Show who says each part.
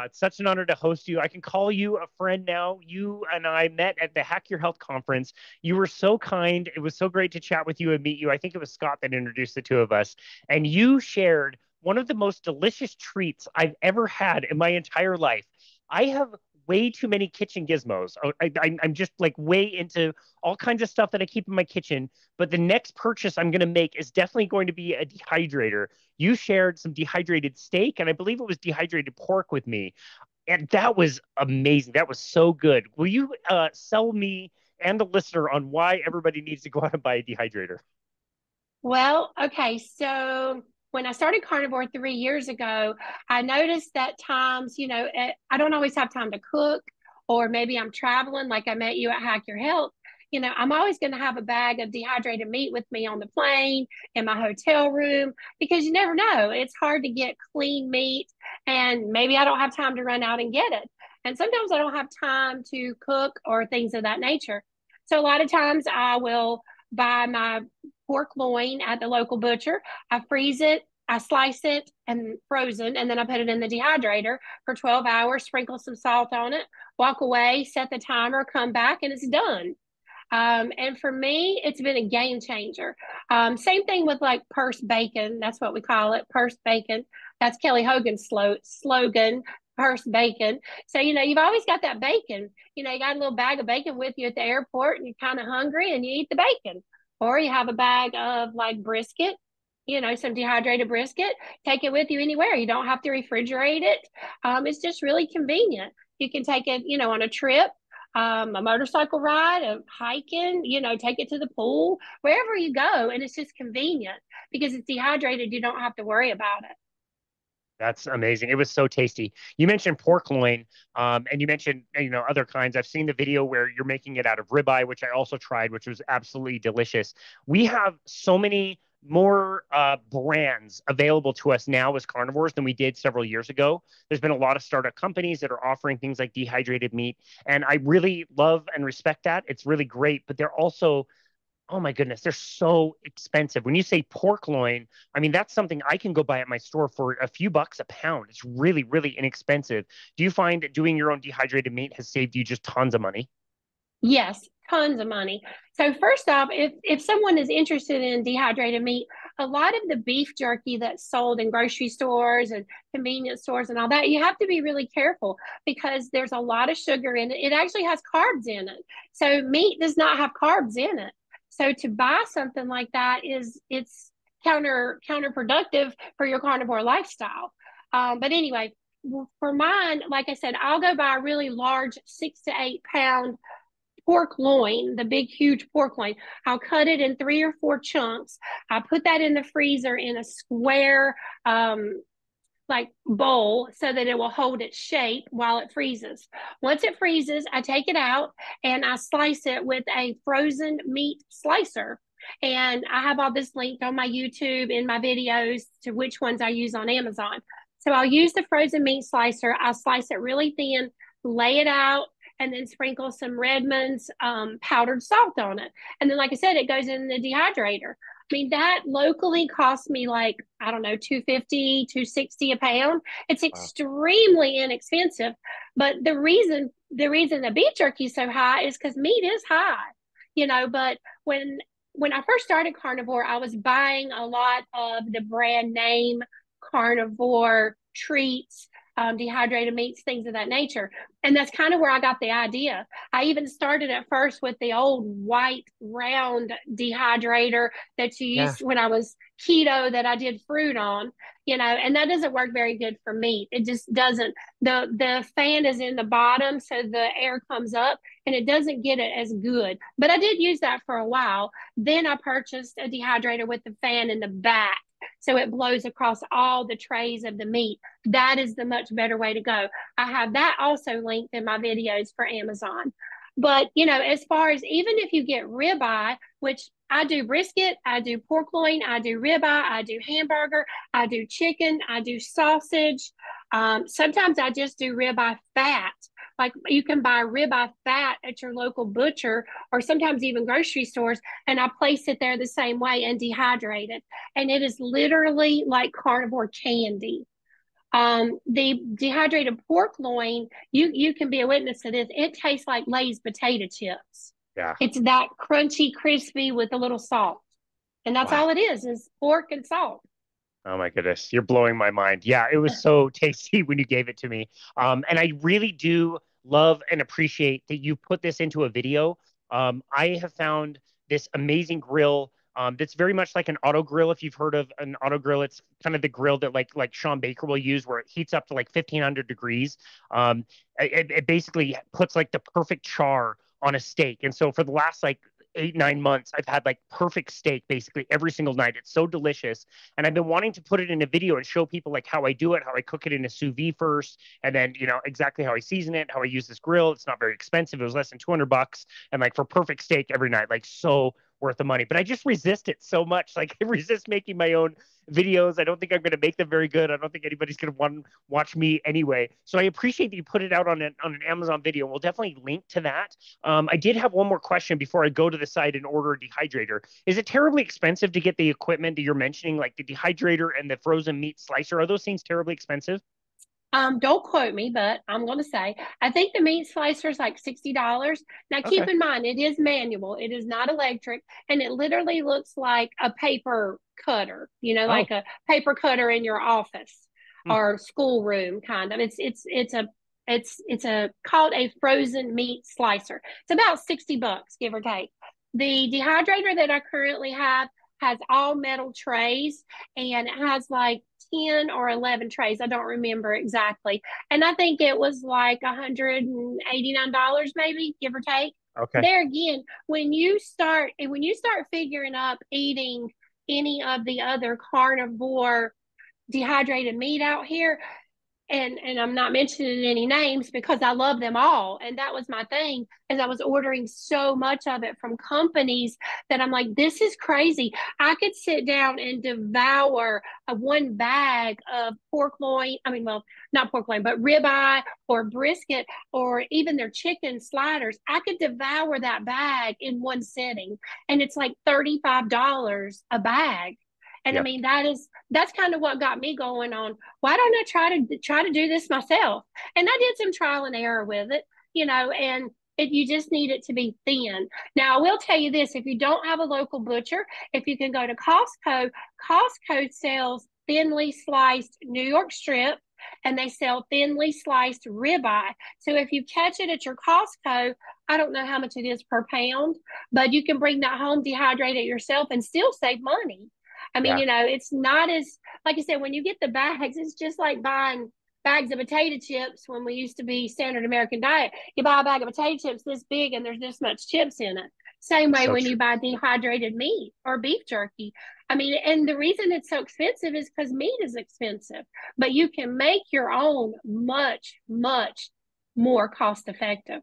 Speaker 1: It's such an honor to host you. I can call you a friend now. You and I met at the Hack Your Health conference. You were so kind. It was so great to chat with you and meet you. I think it was Scott that introduced the two of us. And you shared one of the most delicious treats I've ever had in my entire life. I have way too many kitchen gizmos. I'm just like way into all kinds of stuff that I keep in my kitchen. But the next purchase I'm going to make is definitely going to be a dehydrator. You shared some dehydrated steak, and I believe it was dehydrated pork with me. And that was amazing. That was so good. Will you sell me and the listener on why everybody needs to go out and buy a dehydrator?
Speaker 2: Well, okay. So when I started carnivore 3 years ago, I noticed that times, I don't always have time to cook, or maybe I'm traveling, like I met you at Hack Your Health. I'm always going to have a bag of dehydrated meat with me on the plane, in my hotel room, because you never know. It's hard to get clean meat, and maybe I don't have time to run out and get it. And sometimes I don't have time to cook or things of that nature. So a lot of times I will buy my pork loin at the local butcher. I freeze it, I slice it and frozen, and then I put it in the dehydrator for 12 hours, sprinkle some salt on it, walk away, set the timer, come back, and it's done. And for me, it's been a game changer. Same thing with like purse bacon. That's what we call it, purse bacon. That's Kelly Hogan's slogan, purse bacon. So, you've always got that bacon. You got a little bag of bacon with you at the airport and you're kind of hungry and you eat the bacon. Or you have a bag of like brisket, some dehydrated brisket, take it with you anywhere. You don't have to refrigerate it. It's just really convenient. You can take it, on a trip, a motorcycle ride, a hiking, take it to the pool, wherever you go. And it's just convenient because it's dehydrated. You don't have to worry about it.
Speaker 1: That's amazing. It was so tasty. You mentioned pork loin, and you mentioned other kinds. I've seen the video where you're making it out of ribeye, which I also tried, which was absolutely delicious. We have so many more brands available to us now as carnivores than we did several years ago. There's been a lot of startup companies that are offering things like dehydrated meat, and I really love and respect that. It's really great, but they're also, oh my goodness, they're so expensive. When you say pork loin, I mean, that's something I can go buy at my store for a few bucks a pound. It's really, really inexpensive. Do you find that doing your own dehydrated meat has saved you just tons of money?
Speaker 2: Yes, tons of money. So first off, if someone is interested in dehydrated meat, a lot of the beef jerky that's sold in grocery stores and convenience stores and all that, you have to be really careful because there's a lot of sugar in it. It actually has carbs in it. So meat does not have carbs in it. So to buy something like that it's counterproductive for your carnivore lifestyle. But anyway, for mine, like I said, I'll go buy a really large 6 to 8 pound pork loin, the big, huge pork loin. I'll cut it in 3 or 4 chunks. I put that in the freezer in a square, like bowl so that it will hold its shape while it freezes. Once it freezes, I take it out and I slice it with a frozen meat slicer. And I have all this linked on my YouTube in my videos to which ones I use on Amazon. So I'll use the frozen meat slicer. I'll slice it really thin, lay it out, and then sprinkle some Redmond's powdered salt on it. And then, like I said, it goes in the dehydrator. I mean, that locally costs me like, I don't know, 250, 260 a pound. It's
Speaker 1: Wow.
Speaker 2: extremely inexpensive. But the reason the beef jerky is so high is because meat is high, but when I first started carnivore, I was buying a lot of the brand name carnivore treats, dehydrated meats, things of that nature. And that's kind of where I got the idea. I even started at first with the old white round dehydrator that you
Speaker 1: Yeah.
Speaker 2: used when I was keto that I did fruit on, and that doesn't work very good for meat. It just doesn't. The fan is in the bottom, so the air comes up and it doesn't get it as good. But I did use that for a while. Then I purchased a dehydrator with the fan in the back. So it blows across all the trays of the meat. That is the much better way to go. I have that also linked in my videos for Amazon. But, as far as even if you get ribeye, which I do brisket, I do pork loin, I do ribeye, I do hamburger, I do chicken, I do sausage. Sometimes I just do ribeye fat. Like you can buy ribeye fat at your local butcher or sometimes even grocery stores, and I place it there the same way and dehydrate it. And it is literally like carnivore candy. The dehydrated pork loin, you can be a witness to this. It tastes like Lay's potato chips.
Speaker 1: Yeah.
Speaker 2: It's that crunchy, crispy with a little salt. And that's
Speaker 1: Wow.
Speaker 2: all it is pork and salt.
Speaker 1: Oh my goodness, you're blowing my mind. Yeah, it was so tasty when you gave it to me. And I really do love and appreciate that you put this into a video. I have found this amazing grill that's very much like an auto grill. If you've heard of an auto grill, it's kind of the grill that like Sean Baker will use, where it heats up to like 1500 degrees. It basically puts like the perfect char on a steak. And so for the last like 8, 9 months, I've had like perfect steak basically every single night. It's so delicious. And I've been wanting to put it in a video and show people like how I do it, how I cook it in a sous vide first, and then, exactly how I season it, how I use this grill. It's not very expensive. It was less than 200 bucks. And like for perfect steak every night, like so worth the money. But I just resist it so much. Like I resist making my own videos. I don't think I'm going to make them very good. I don't think anybody's going to want to watch me anyway. So I appreciate that you put it out on an Amazon video. We'll definitely link to that. I did have one more question before I go to the site and order a dehydrator. Is it terribly expensive to get the equipment that you're mentioning, like the dehydrator and the frozen meat slicer? Are those things terribly expensive?
Speaker 2: Don't quote me, but I'm going to say I think the meat slicer is like $60. Now, keep
Speaker 1: Okay.
Speaker 2: in mind, it is manual, it is not electric, and it literally looks like a paper cutter,
Speaker 1: Oh,
Speaker 2: like a paper cutter in your office
Speaker 1: hmm.
Speaker 2: or schoolroom kind of. It's a called a frozen meat slicer. It's about $60, give or take. The dehydrator that I currently have has all metal trays, and it has like 10 or 11 trays. I don't remember exactly. And I think it was like $189 maybe, give or take.
Speaker 1: Okay.
Speaker 2: There again, when you start figuring up eating any of the other carnivore dehydrated meat out here, and I'm not mentioning any names because I love them all. And that was my thing, is I was ordering so much of it from companies that I'm like, this is crazy. I could sit down and devour one bag of pork loin. I mean, well, not pork loin, but ribeye or brisket or even their chicken sliders. I could devour that bag in one sitting, and it's like $35 a bag. And I
Speaker 1: Yep.
Speaker 2: mean, that's kind of what got me going on, why don't I try to do this myself? And I did some trial and error with it, and you just need it to be thin. Now, I will tell you this: if you don't have a local butcher, if you can go to Costco, Costco sells thinly sliced New York strip, and they sell thinly sliced ribeye. So if you catch it at your Costco, I don't know how much it is per pound, but you can bring that home, dehydrate it yourself, and still save money. I mean,
Speaker 1: Yeah.
Speaker 2: it's not as, like I said, when you get the bags, it's just like buying bags of potato chips when we used to be standard American diet. You buy a bag of potato chips this big and there's this much chips in it. Same way
Speaker 1: So
Speaker 2: when you
Speaker 1: true.
Speaker 2: buy dehydrated meat or beef jerky. I mean, and the reason it's so expensive is because meat is expensive, but you can make your own much, much more cost effective.